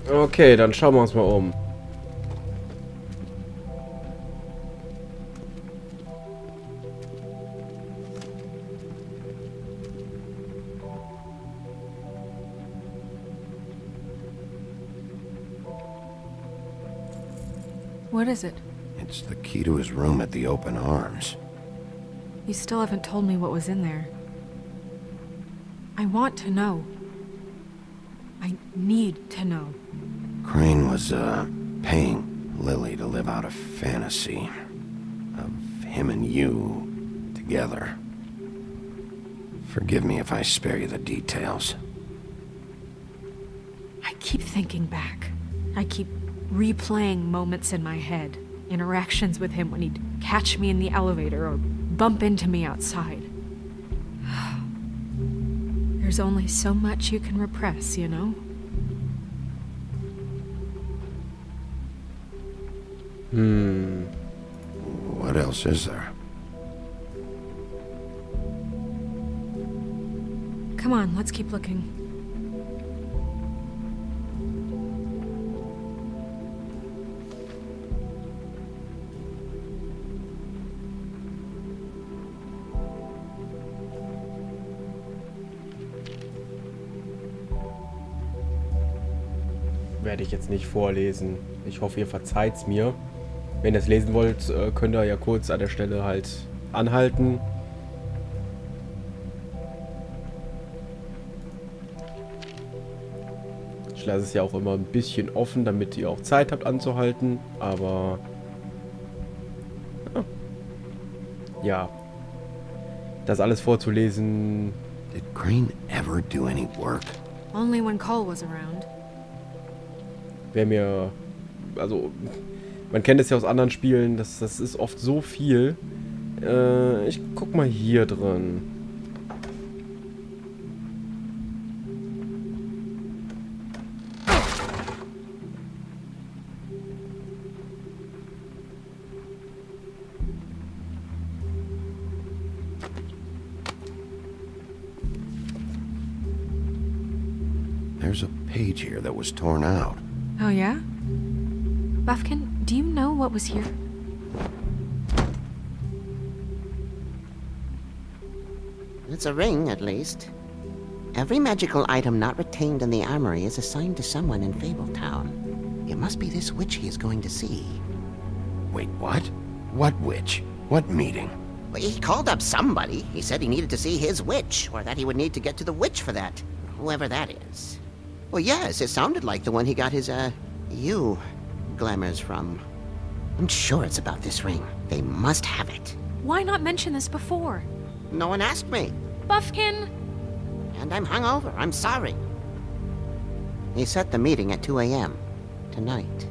Okay, dann schauen wir uns mal um. What is it? It's the key to his room at the Open Arms. You still haven't told me what was in there. I want to know. I need to know. Crane was, paying Lily to live out a fantasy of him and you together. Forgive me if I spare you the details. I keep thinking back. I keep replaying moments in my head. Interactions with him when he'd catch me in the elevator or bump into me outside. There's only so much you can repress, you know? What else is there? Come on, let's keep looking. Werde ich jetzt nicht vorlesen. Ich hoffe, ihr verzeiht's mir. Wenn ihr es lesen wollt, könnt ihr ja kurz an der Stelle halt anhalten. Ich lasse es ja auch immer ein bisschen offen, damit ihr auch Zeit habt anzuhalten. Aber ja, das alles vorzulesen. Did Crane ever do any work? Only when Cole was around. Wäre mir, also man kennt es ja aus anderen Spielen, das ist oft so viel. Ich guck mal hier drin. There's a page here that was torn out. Oh yeah? Buffkin, do you know what was here? It's a ring, at least. Every magical item not retained in the armory is assigned to someone in Fabletown. It must be this witch he is going to see. Wait, what? What witch? What meeting? Well, he called up somebody. He said he needed to see his witch, or that he would need to get to the witch for that. Whoever that is. Well, yes, it sounded like the one he got his, you glamours from. I'm sure it's about this ring. They must have it. Why not mention this before? No one asked me. Buffkin! And I'm hungover. I'm sorry. He set the meeting at 2 a.m. tonight.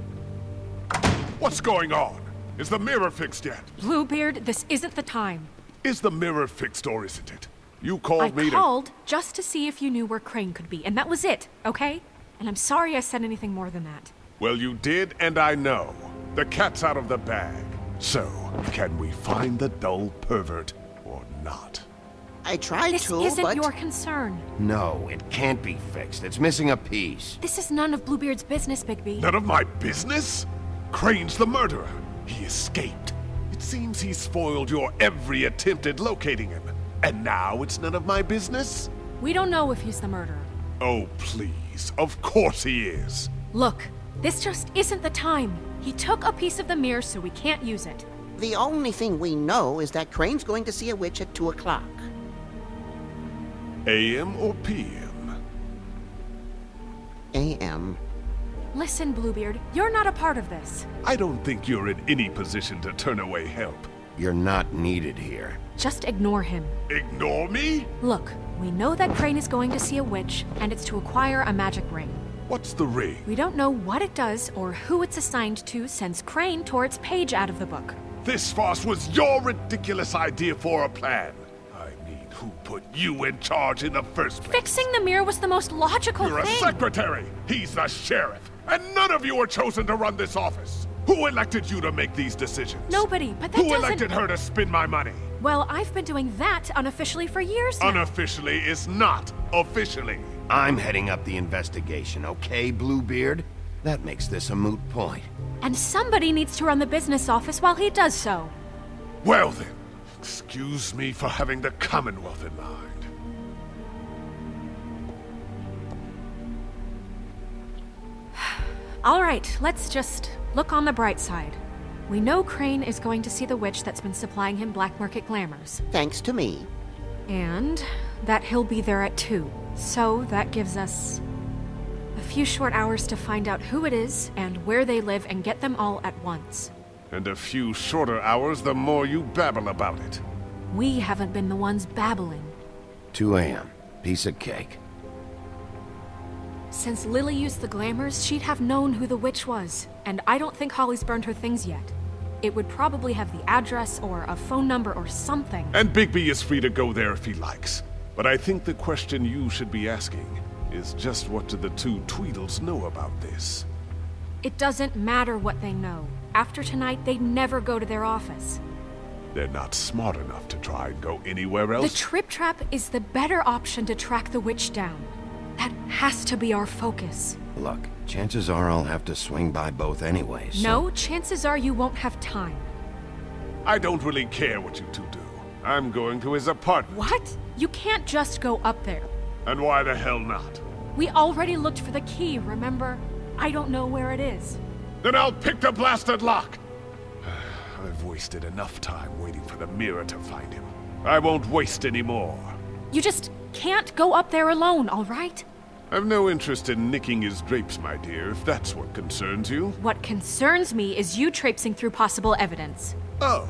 What's going on? Is the mirror fixed yet? Bluebeard, this isn't the time. Is the mirror fixed or isn't it? You called me to... I called just to see if you knew where Crane could be, and that was it, okay? And I'm sorry I said anything more than that. Well, you did, and I know. The cat's out of the bag. So, can we find the dull pervert or not? I tried This to, isn't but... your concern. No, it can't be fixed. It's missing a piece. This is none of Bluebeard's business, Bigby. None of my business? Crane's the murderer. He escaped. It seems he spoiled your every attempt at locating him. And now it's none of my business? We don't know if he's the murderer. Oh, please. Of course he is. Look, this just isn't the time. He took a piece of the mirror, so we can't use it. The only thing we know is that Crane's going to see a witch at 2 o'clock. AM or PM? A.M. Listen, Bluebeard, you're not a part of this. I don't think you're in any position to turn away help. You're not needed here. Just ignore him. Ignore me? Look, we know that Crane is going to see a witch, and it's to acquire a magic ring. What's the ring? We don't know what it does or who it's assigned to since Crane tore its page out of the book. This farce was your ridiculous idea for a plan. I mean, who put you in charge in the first place? Fixing the mirror was the most logical You're thing. a secretary! He's the sheriff! And none of you were chosen to run this office! Who elected you to make these decisions? Nobody, but that Who doesn't... elected her to spend my money? Well, I've been doing that unofficially for years now. Unofficially is not officially. I'm heading up the investigation, okay, Bluebeard? That makes this a moot point. And somebody needs to run the business office while he does so. Well then, excuse me for having the Commonwealth in mind. All right, let's just look on the bright side. We know Crane is going to see the witch that's been supplying him black market glamours. Thanks to me. And that he'll be there at 2. So that gives us a few short hours to find out who it is and where they live and get them all at once. And a few shorter hours the more you babble about it. We haven't been the ones babbling. 2 a.m. Piece of cake. Since Lily used the glamours, she'd have known who the witch was. And I don't think Holly's burned her things yet. It would probably have the address or a phone number or something. And Bigby is free to go there if he likes. But I think the question you should be asking is just what do the 2 Tweedles know about this? It doesn't matter what they know. After tonight, they'd never go to their office. They're not smart enough to try and go anywhere else. The Trip Trap is the better option to track the witch down. That has to be our focus. Look, chances are I'll have to swing by both anyways. No, chances are you won't have time. I don't really care what you 2 do. I'm going to his apartment. What? You can't just go up there. And why the hell not? We already looked for the key, remember? I don't know where it is. Then I'll pick the blasted lock! I've wasted enough time waiting for the mirror to find him. I won't waste any more. You just can't go up there alone, all right? I've no interest in nicking his drapes, my dear, if that's what concerns you. What concerns me is you traipsing through possible evidence. Oh,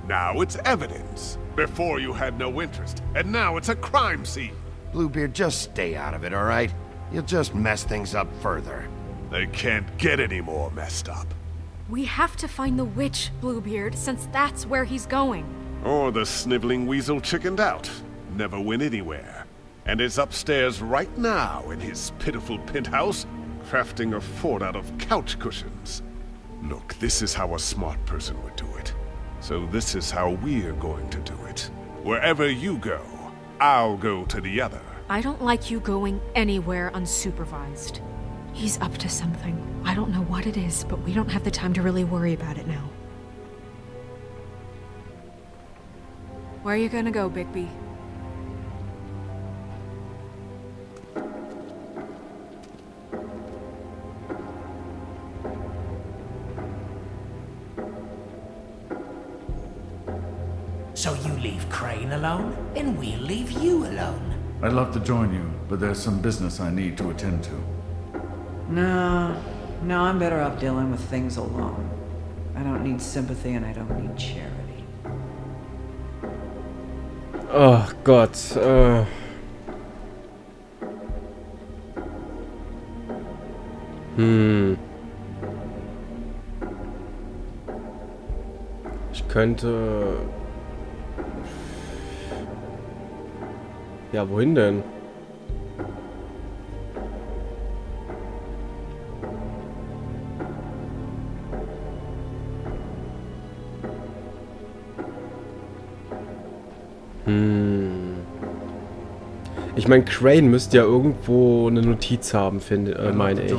now it's evidence. Before you had no interest, and now it's a crime scene. Bluebeard, just stay out of it, all right? You'll just mess things up further. They can't get any more messed up. We have to find the witch, Bluebeard, since that's where he's going. Or the sniveling weasel chickened out. Never went anywhere. And is upstairs right now in his pitiful penthouse, crafting a fort out of couch cushions. Look, this is how a smart person would do it. So this is how we're going to do it. Wherever you go, I'll go to the other. I don't like you going anywhere unsupervised. He's up to something. I don't know what it is, but we don't have the time to really worry about it now. Where are you gonna go, Bigby? So you leave Crane alone, and we'll leave you alone. I'd love to join you, but there's some business I need to attend to. No, I'm better off dealing with things alone. I don't need sympathy and I don't need charity. Oh Gott, Ich könnte... Ja, wohin denn? Ich meine, Crane müsste ja irgendwo eine Notiz haben, meine ich.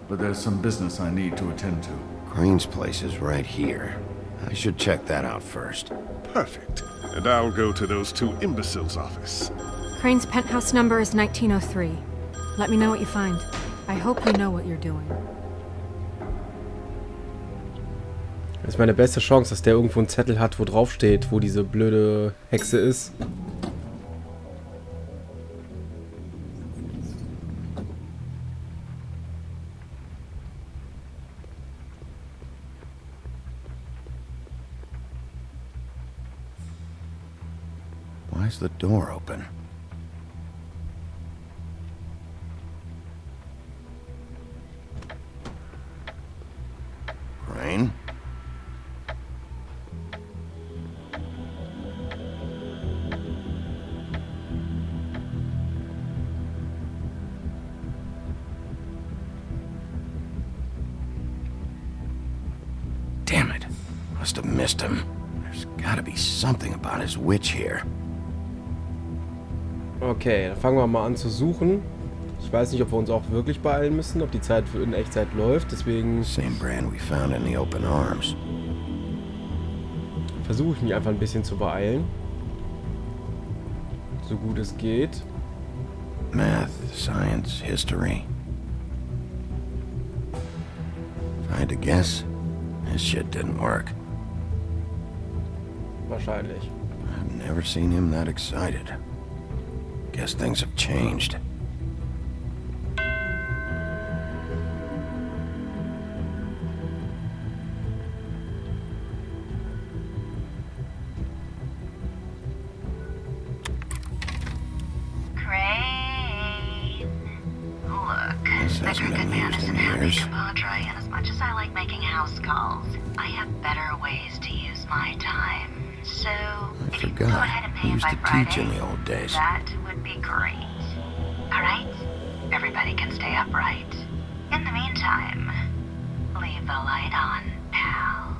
But there's some business I need to attend to. Crane's place is right here. I should check that out first. Perfect. And I'll go to those 2 imbeciles' office. Crane's penthouse number is 1903. Let me know what you find. I hope you know what you're doing. Das ist meine beste Chance, dass der irgendwo einen Zettel hat, wo drauf steht, wo diese blöde Hexe ist. Why is the door open? Crane? Damn it. Must have missed him. There's gotta be something about his witch here. Okay, dann fangen wir mal an zu suchen. Ich weiß nicht, ob wir uns auch wirklich beeilen müssen, ob die Zeit in Echtzeit läuft, deswegen Same brand we found in the open arms. versuche ich mich einfach ein bisschen zu beeilen. So gut es geht. Math, science, history. If I had to guess, this shit didn't work. Wahrscheinlich. I've never seen him that excited. Guess things have changed. And as much as I like making house calls, I have better ways to use my time. So, if you can go ahead and pay by Friday, in the old days. That would be great. Alright? Everybody can stay upright. In the meantime, leave the light on, pal.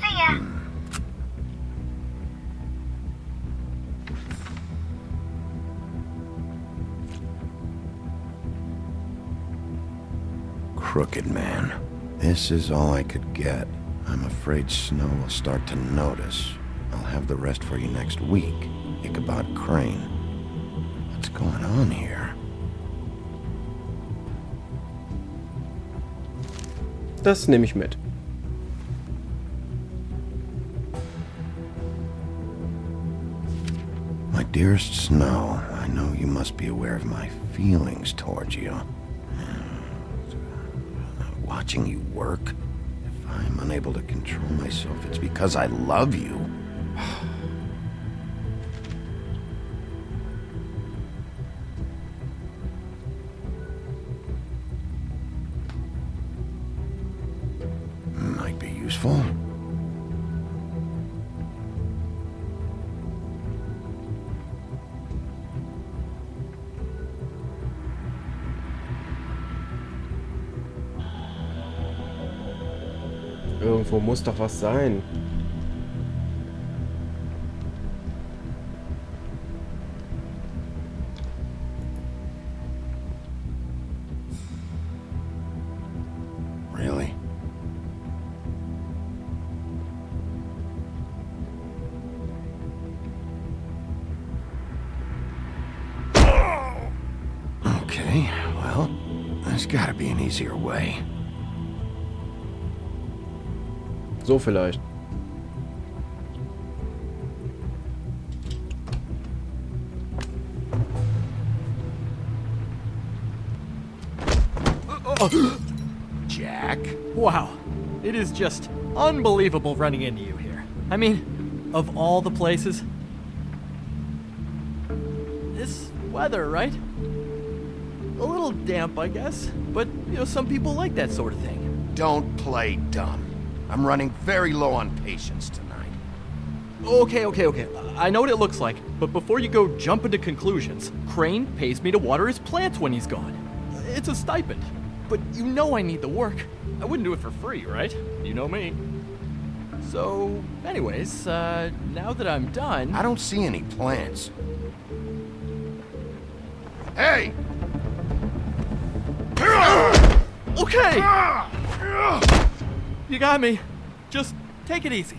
See ya! Crooked man. This is all I could get. I'm afraid Snow will start to notice. I'll have the rest for you next week. Ichabod Crane. What's going on here? Das nehme ich mit. My dearest Snow, I know you must be aware of my feelings towards you. Watching you work, if I'm unable to control myself, it's because I love you. Might be useful. Irgendwo muss doch was sein. Really? Okay, well, there's gotta be an easier way. So vielleicht. Jack? Wow. It is just unbelievable running into you here. I mean, of all the places. This weather, right? A little damp, I guess. But, you know, some people like that sort of thing. Don't play dumb. I'm running very low on patience tonight. Okay. I know what it looks like, but before you go jump into conclusions, Crane pays me to water his plants when he's gone. It's a stipend. But you know I need the work. I wouldn't do it for free, right? You know me. So, anyways, now that I'm done... I don't see any plants. Hey! Okay! You got me. Just take it easy.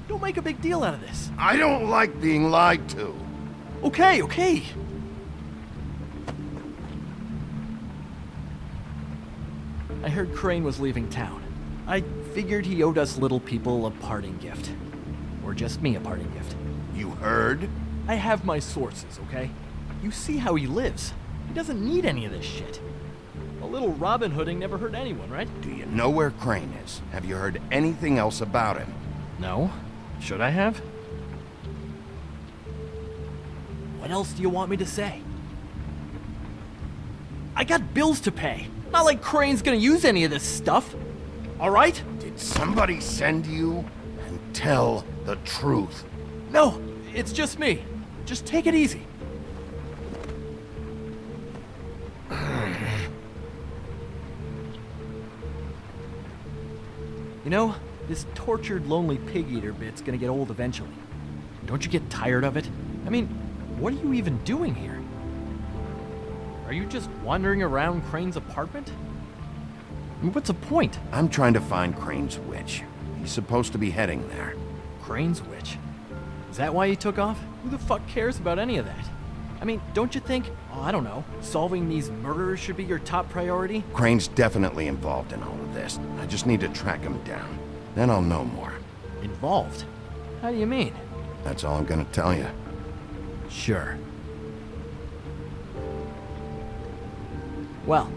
Don't make a big deal out of this. I don't like being lied to. Okay. I heard Crane was leaving town. I figured he owed us little people a parting gift. Or just me a parting gift. You heard? I have my sources, okay? You see how he lives. He doesn't need any of this shit. A little Robin Hooding never hurt anyone, right? Do you know where Crane is? Have you heard anything else about him? No. Should I have? What else do you want me to say? I got bills to pay. Not like Crane's gonna use any of this stuff. Alright? Did somebody send you? And tell the truth. No, it's just me. Just take it easy. You know, this tortured, lonely pig-eater bit's gonna get old eventually. Don't you get tired of it? I mean, what are you even doing here? Are Are you just wandering around Crane's apartment? What's the point? I'm trying to find Crane's witch. He's supposed to be heading there. Crane's witch? Is that why he took off? Who the fuck cares about any of that? I mean, don't you think, I don't know, solving these murders should be your top priority? Crane's definitely involved in all of this. I just need to track him down. Then I'll know more. Involved? How do you mean? That's all I'm gonna tell you. Sure. Well,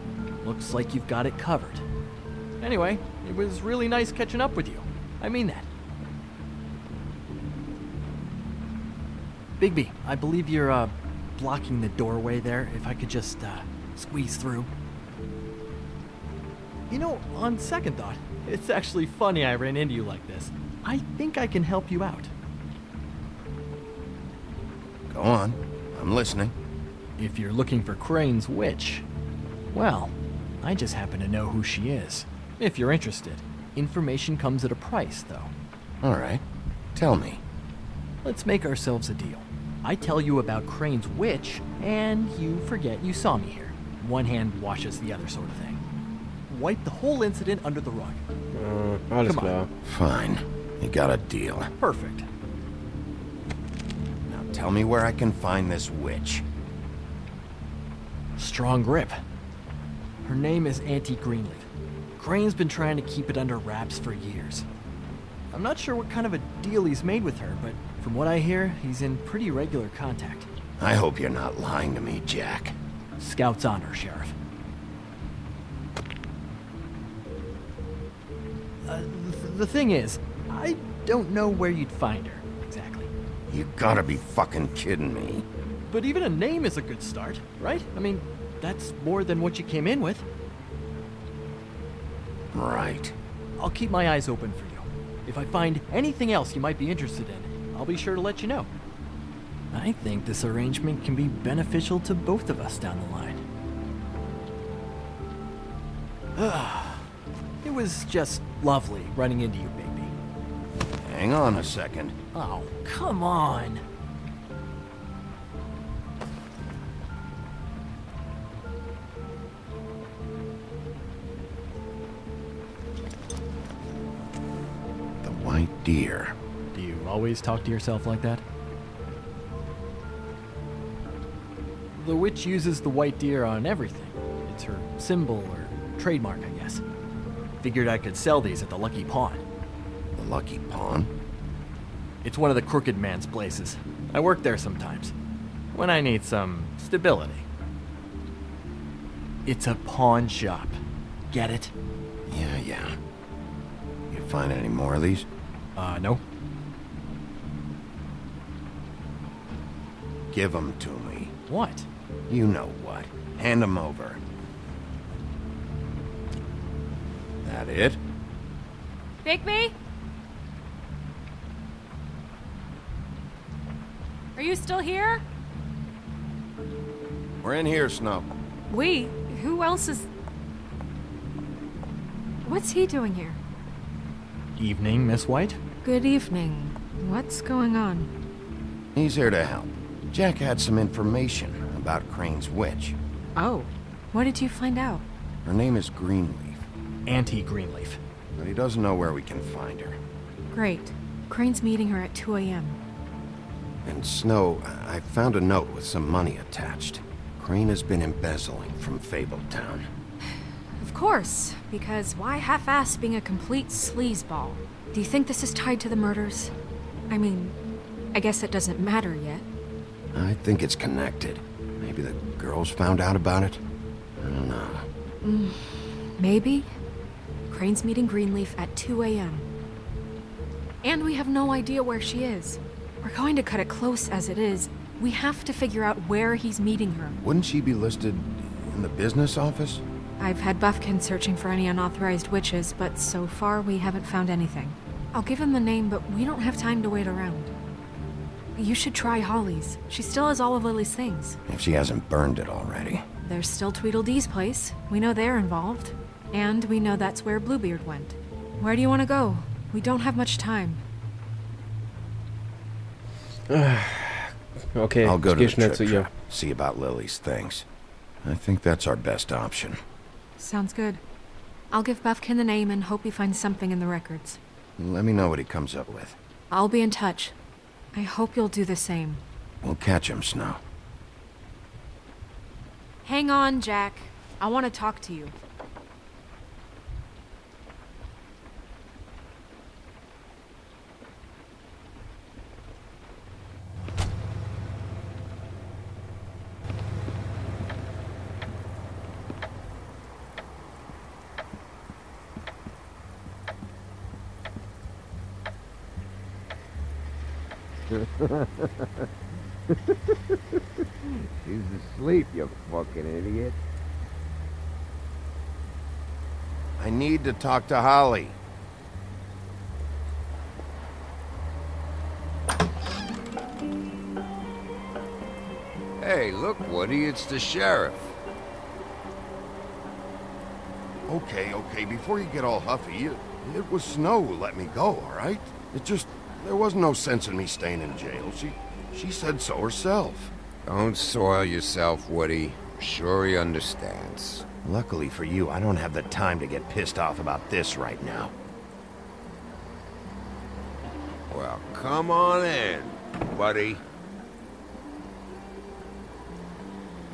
looks like you've got it covered. Anyway, it was really nice catching up with you. I mean that. Bigby, I believe you're, blocking the doorway there. If I could just, squeeze through. You know, on second thought, it's actually funny I ran into you like this. I think I can help you out. Go on. I'm listening. If you're looking for Crane's witch, well, I just happen to know who she is. If you're interested. Information comes at a price, though. All right. Tell me. Let's make ourselves a deal. I tell you about Crane's witch, and you forget you saw me here. One hand washes the other sort of thing. Wipe the whole incident under the rug. Alles Come klar. on. Fine. You got a deal. Perfect. Now tell me where I can find this witch. Strong grip. Her name is Auntie Greenleaf. Crane's been trying to keep it under wraps for years. I'm not sure what kind of a deal he's made with her, but from what I hear, he's in pretty regular contact. I hope you're not lying to me, Jack. Scout's honor, Sheriff. The thing is, I don't know where you'd find her, exactly. You gotta be fucking kidding me. But even a name is a good start, right? I mean, that's more than what you came in with. Right. I'll keep my eyes open for you. If I find anything else you might be interested in, I'll be sure to let you know. I think this arrangement can be beneficial to both of us down the line. It was just lovely running into you, Bigby. Hang on a second. Oh, come on. The white deer. Do you always talk to yourself like that? The witch uses the white deer on everything. It's her symbol or trademark, I guess. Figured I could sell these at the Lucky Pawn. The Lucky Pawn? It's one of the crooked man's places. I work there sometimes. When I need some stability. It's a pawn shop. Get it? Yeah. You find any more of these? No. Give them to me. What? You know what. Hand them over. That it? Bigby? Are you still here? We're in here, Snow. We? Who else is... What's he doing here? Evening, Miss White? Good evening. What's going on? He's here to help. Jack had some information about Crane's witch. Oh, what did you find out? Her name is Greenleaf, Auntie Greenleaf. but he doesn't know where we can find her. Great. Crane's meeting her at 2 a.m. And Snow, I found a note with some money attached. Crane has been embezzling from Fabletown. Of course, because why half-ass being a complete sleazeball? Do you think this is tied to the murders? I mean, I guess it doesn't matter yet. I think it's connected. Maybe the girls found out about it? I don't know. Maybe? Crane's meeting Greenleaf at 2 a.m. And we have no idea where she is. We're going to cut it close as it is. We have to figure out where he's meeting her. Wouldn't she be listed in the business office? I've had Buffkin searching for any unauthorized witches, but so far we haven't found anything. I'll give him the name, but we don't have time to wait around. You should try Holly's. She still has all of Lily's things. If she hasn't burned it already. There's still Tweedledee's place. We know they're involved. And we know that's where Bluebeard went. Where do you want to go? We don't have much time. Okay, I'll go ich to gehe the schnell zu trip ihr. trap, see about Lily's things. I think that's our best option. Sounds good. I'll give Buffkin the name and hope he finds something in the records. Let me know what he comes up with. I'll be in touch. I hope you'll do the same. We'll catch him, Snow. Hang on, Jack. I want to talk to you. She's asleep, you fucking idiot. I need to talk to Holly. Hey, look, Woody, it's the sheriff. Okay, before you get all huffy, it was Snow who let me go, all right? There was no sense in me staying in jail. She said so herself. Don't soil yourself, Woody. I'm sure he understands. Luckily for you, I don't have the time to get pissed off about this right now. Well, come on in, buddy.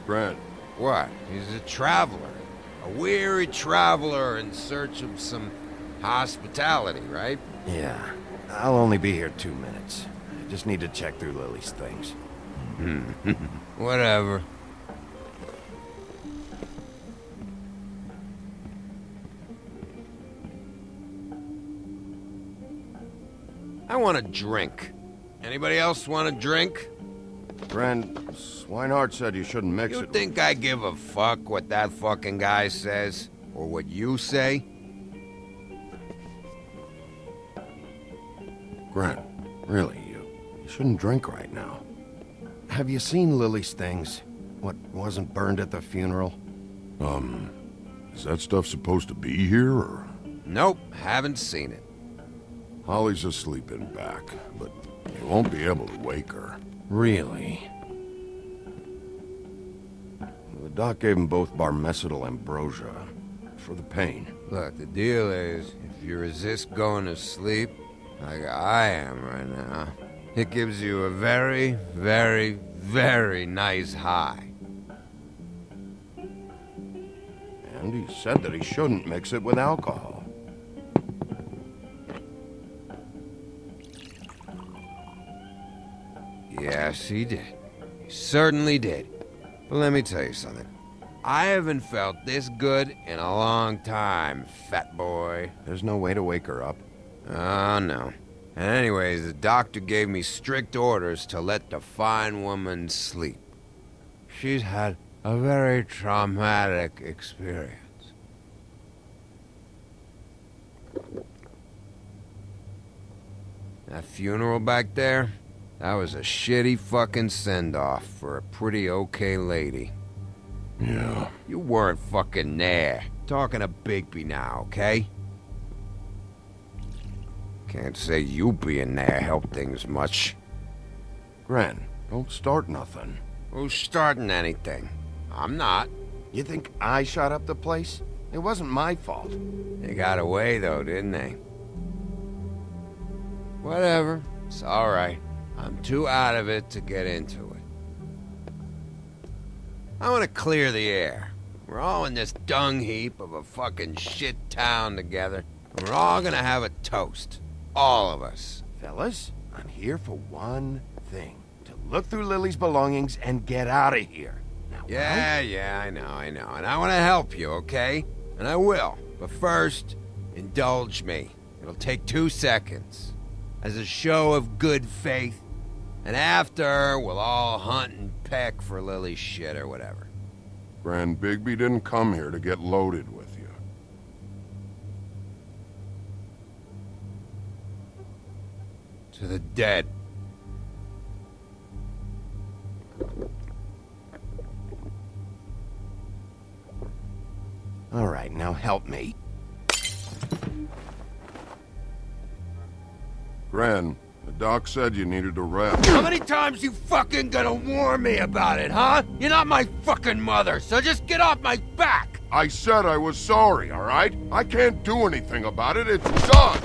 Brent. What? He's a traveler. A weary traveler in search of some hospitality, right? Yeah. I'll only be here 2 minutes. I just need to check through Lily's things. Whatever. I want a drink. Anybody else want a drink? Brent, Swinehart said you shouldn't mix it. You think I give a fuck what that fucking guy says? Or what you say? Grant, really, you shouldn't drink right now. Have you seen Lily's things? What wasn't burned at the funeral? Is that stuff supposed to be here, or? Nope, haven't seen it. Holly's asleep in back, but you won't be able to wake her. Really? The doc gave them both barmecidal ambrosia for the pain. Look, the deal is, if you resist going to sleep, like I am right now, it gives you a very, very, very nice high. And he said that he shouldn't mix it with alcohol. Yes, he did. He certainly did. But let me tell you something. I haven't felt this good in a long time, fat boy. There's no way to wake her up. Oh, no. And anyways, the doctor gave me strict orders to let the fine woman sleep. She's had a very traumatic experience. That funeral back there, that was a shitty fucking send-off for a pretty okay lady. Yeah. You weren't fucking there. Talking to Bigby now, okay? Can't say you being there helped things much. Gran, don't start nothing. Who's starting anything? I'm not. You think I shot up the place? It wasn't my fault. They got away though, didn't they? Whatever. It's alright. I'm too out of it to get into it. I want to clear the air. We're all in this dung heap of a fucking shit town together. And we're all gonna have a toast. All of us. Fellas, I'm here for one thing. To look through Lily's belongings and get out of here. Now, Yeah, I know. And I want to help you, okay? And I will. But first, indulge me. It'll take 2 seconds. As a show of good faith. And after, we'll all hunt and peck for Lily's shit or whatever. Gran, Bigby didn't come here to get loaded with you. To the dead. All right, now help me. Gran, The doc said you needed a rest. How many times you fucking gonna warn me about it, huh? You're not my fucking mother, so just get off my back! I said I was sorry, all right? I can't do anything about it. It's done.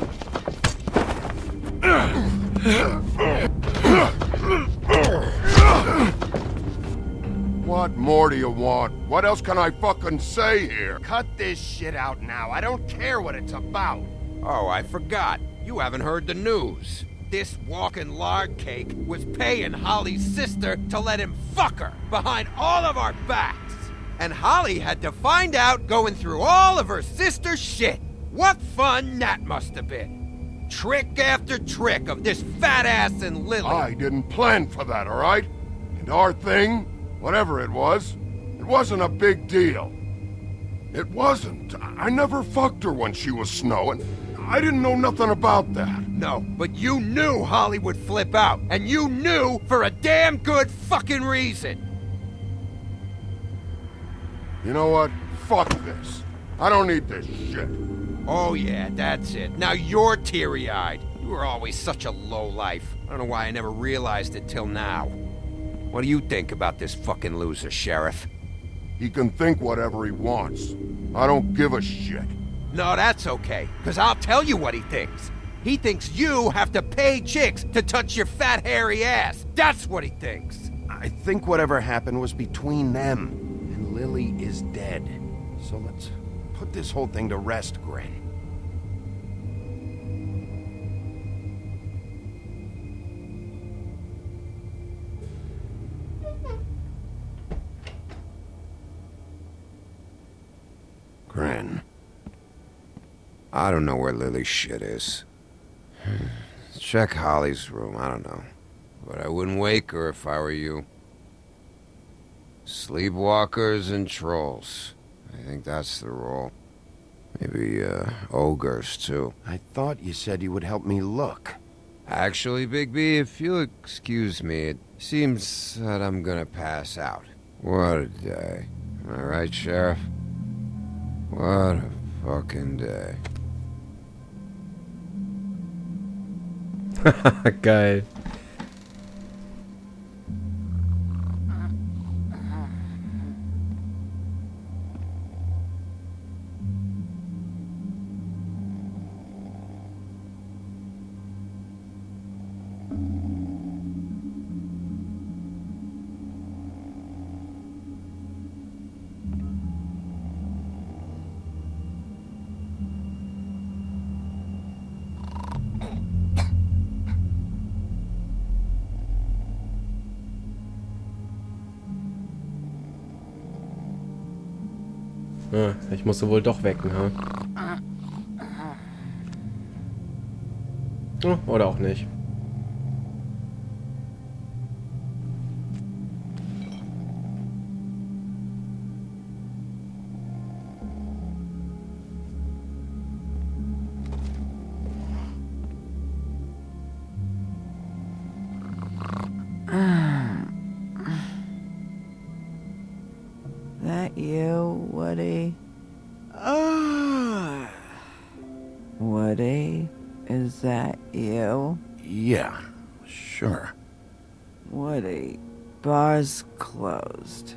What more do you want? What else can I fucking say here? Cut this shit out now. I don't care what it's about. Oh, I forgot. You haven't heard the news. This walking lard cake was paying Holly's sister to let him fuck her behind all of our backs. And Holly had to find out going through all of her sister's shit. What fun that must have been. Trick after trick of this fat ass and Lily. I didn't plan for that, all right? And our thing, whatever it wasn't a big deal. It wasn't. I never fucked her when she was snowing. I didn't know nothing about that. No, but you knew Holly would flip out. And you knew for a damn good fucking reason. You know what? Fuck this. I don't need this shit. Oh yeah, that's it. Now you're teary-eyed. You were always such a lowlife. I don't know why I never realized it till now. What do you think about this fucking loser, Sheriff? He can think whatever he wants. I don't give a shit. No, that's okay, because I'll tell you what he thinks. He thinks you have to pay chicks to touch your fat, hairy ass. That's what he thinks. I think whatever happened was between them. And Lily is dead. So let's put this whole thing to rest, Gren. Gren. I don't know where Lily's shit is. Check Holly's room, I don't know. But I wouldn't wake her if I were you. Sleepwalkers and trolls. I think that's the role. Maybe, ogres, too. I thought you said you would help me look. Actually, Bigby, if you'll excuse me, it seems that I'm gonna pass out. What a day. Am I right, Sheriff? What a fucking day. Geil. Ich musste wohl doch wecken, ha? Oh, oder auch nicht. That you, Woody? Woody? Is that you? Yeah, sure. Woody, bar's closed.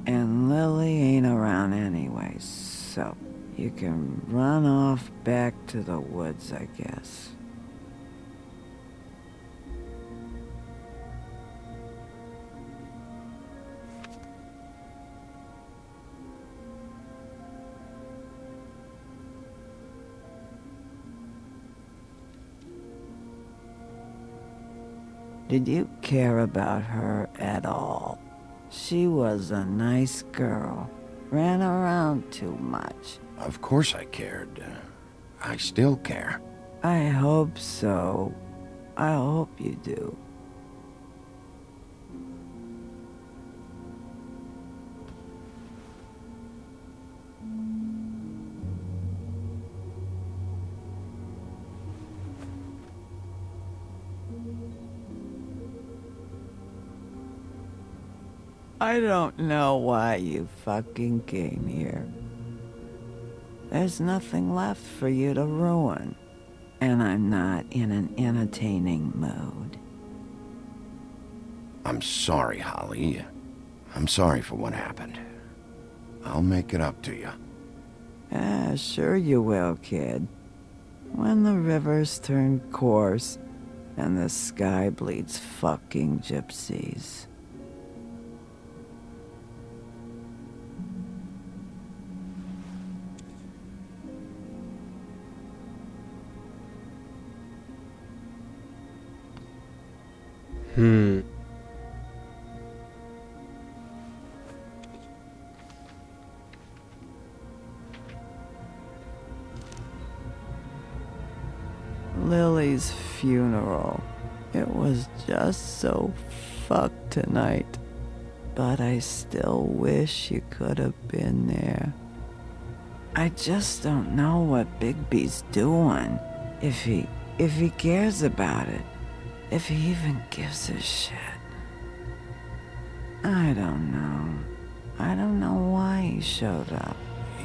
And Lily ain't around anyway, so you can run off back to the woods, I guess. Did you care about her at all? She was a nice girl. Ran around too much. Of course I cared. I still care. I hope so. I hope you do. I don't know why you fucking came here. There's nothing left for you to ruin. and I'm not in an entertaining mood. I'm sorry, Holly. I'm sorry for what happened. I'll make it up to you. Sure you will, kid. When the rivers turn coarse and the sky bleeds fucking gypsies. Lily's funeral. It was just so fucked tonight. But I still wish you could have been there. I just don't know what Bigby's doing. If he cares about it. If he even gives a shit. I don't know. I don't know why he showed up.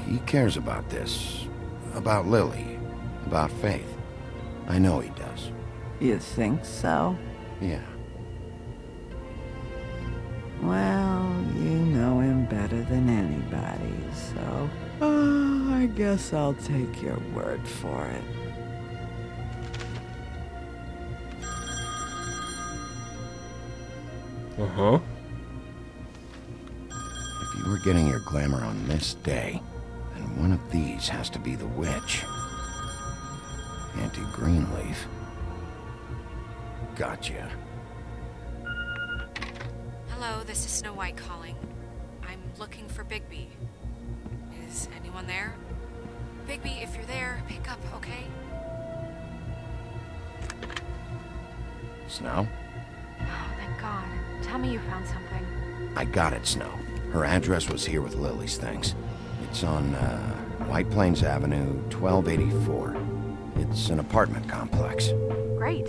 He cares about this. About Lily. About Faith. I know he does. You think so? Yeah. Well, you know him better than anybody, so... I guess I'll take your word for it. Uh-huh. If you were getting your glamour on this day, then one of these has to be the witch. Auntie Greenleaf. Gotcha. Hello, this is Snow White calling. I'm looking for Bigby. Is anyone there? Bigby, if you're there, pick up, okay? Snow? Oh, thank God. Tell me you found something. I got it, Snow. Her address was here with Lily's things. It's on, White Plains Avenue, 1284. It's an apartment complex. Great.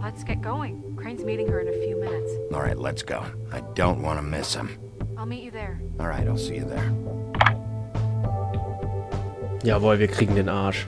Let's get going. Crane's meeting her in a few minutes. All right, let's go. I don't want to miss him. I'll meet you there. All right, I'll see you there. Jawohl, wir kriegen den Arsch.